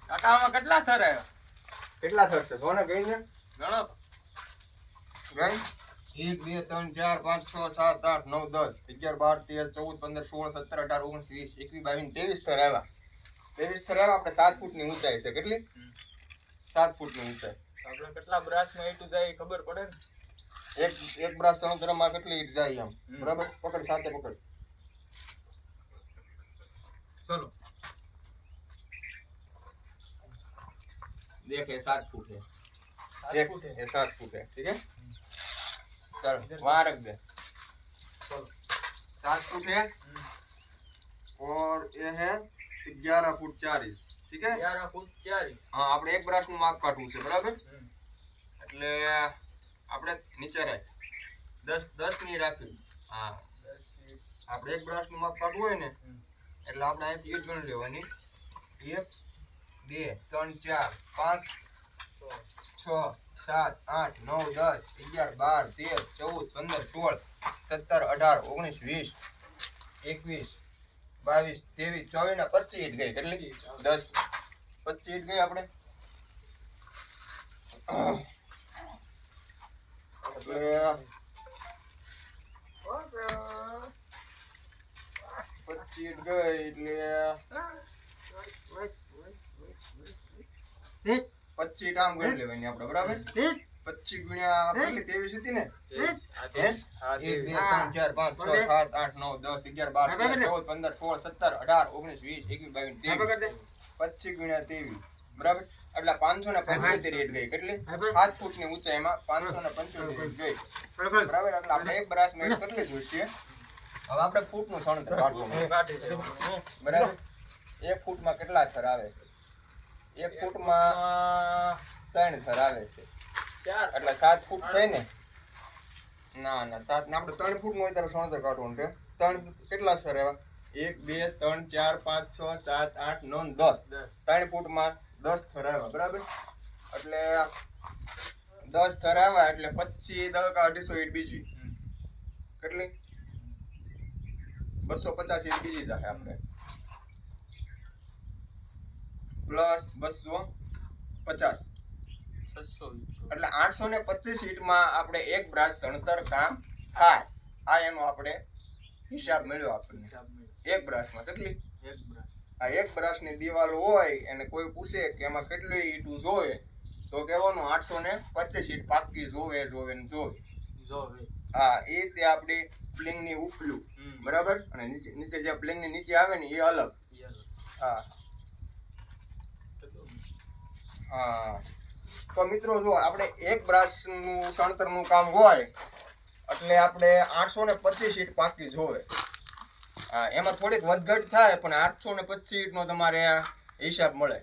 કાકામાં કેટલા થર આવ્યા? કેટલા થશે જોને ગઈને ગણો. ગઈ 1 2 3 4 5 6 7 8 9 10 11 12 13 14 15 16 17 18 19 20 21 22 23 થર આવ્યા. 23 થર આવ્યા. આપણે 7 ફૂટની ઊંચાઈ છે. કેટલી? 7 ફૂટની ઊંચાઈ. આપણે કેટલા બ્રાસમાં ઈટું જાય એ ખબર પડે ને. એક બ્રાસ સણોતરમાં કેટલી ઈટ જાય એમ. બરાબર? પકડ સાથે પકડ. ચલો. देख ये 7 फुट है. 7 फुट है. ये 7 फुट है. ठीक है. चलो वहाँ रख दे. चलो 7 फुट है और ये है 11 फुट 40. ठीक है. 11 ફૂટ 40. हाँ આપણે એક બ્રાસ નું માપ કાઢવું છે. બરાબર? એટલે આપણે નીચે રાખ 10 ની રાખી. હા 10 આપણે એક બ્રાસ નું માપ કાઢવું હોય ને એટલે આપણે અહીંથી એક ગણ લેવાની. 1 2 3 4 5 6 7 8 9 10 11 12 13 14 15 16 17 18 19 20 21 22 23 24 ને 25 ઈટ ગઈ. કેટલી? 10 25 ઈટ ગઈ આપણે. એટલે 25 ઈટ ગઈ એટલે 25 આમ ગણી લેવાની આપણે. બરાબર? 25 ગુણ્યા કેટલી? 23 હતી ને? 1 2 3 4 5 6 7 8 9 10 11 12 13 14 15 16 17 18 19 20 21 22 25 ગુણ્યા 23. બરાબર? એટલે 575 ઈટ ગઈ. કેટલી? 7 ફૂટની ઊંચાઈમાં 575 ઈટ ગઈ. બરાબર? એટલે આપણે એક બ્રાસ મેળ કેટલી જોઈશે? હવે આપણે ફૂટનું સણતર કાઢવું. બરાબર? 1 ફૂટમાં કેટલા થર આવે છે? 1 ફૂટમાં 3 થર આવે છે. એટલે 7 ફૂટ થઈ ને? ના 7 ને આપણે 3 ફૂટ નું હોય ત્યારે સણતર કાઢવું છે. 3 કેટલા થર આવ્યા? 1 2 3 4 5 6 7 8 9 10. 3 ફૂટમાં 10 થર આવ્યા. બરાબર? એટલે 10 થર આવ્યા એટલે 25 10 250 ઈટ બીજી. કેટલી? 250 ઈટ બીજી જાય આપણે. પ્લસ 250 600 એટલે 825 ઈટમાં આપણે એક બ્રાસ સણતર કામ થાય. આ એનો આપણે હિસાબ મળ્યો આપણને. એક બ્રાસમાં કેટલી? એક બ્રાસ. આ એક બ્રાસની દિવાલ હોય અને કોઈ પૂછે કે એમાં કેટલી ઈટું જોવે તો કહેવાનું 825 ઈટ પાકી જોવે ને જોવે. હા એ તે આપણી પ્લિંગની ઉપલું. બરાબર? અને નીચે જે પ્લિંગની નીચે આવે ને એ અલગ. હા હા. તો મિત્રો જો આપણે એક બ્રાસનું સણતરનું કામ હોય એટલે આપણે 825 ઈટ પાકી જોવે. હા એમાં થોડીક વધઘટ થાય પણ 825 ઈટનો તમારે હિસાબ મળે.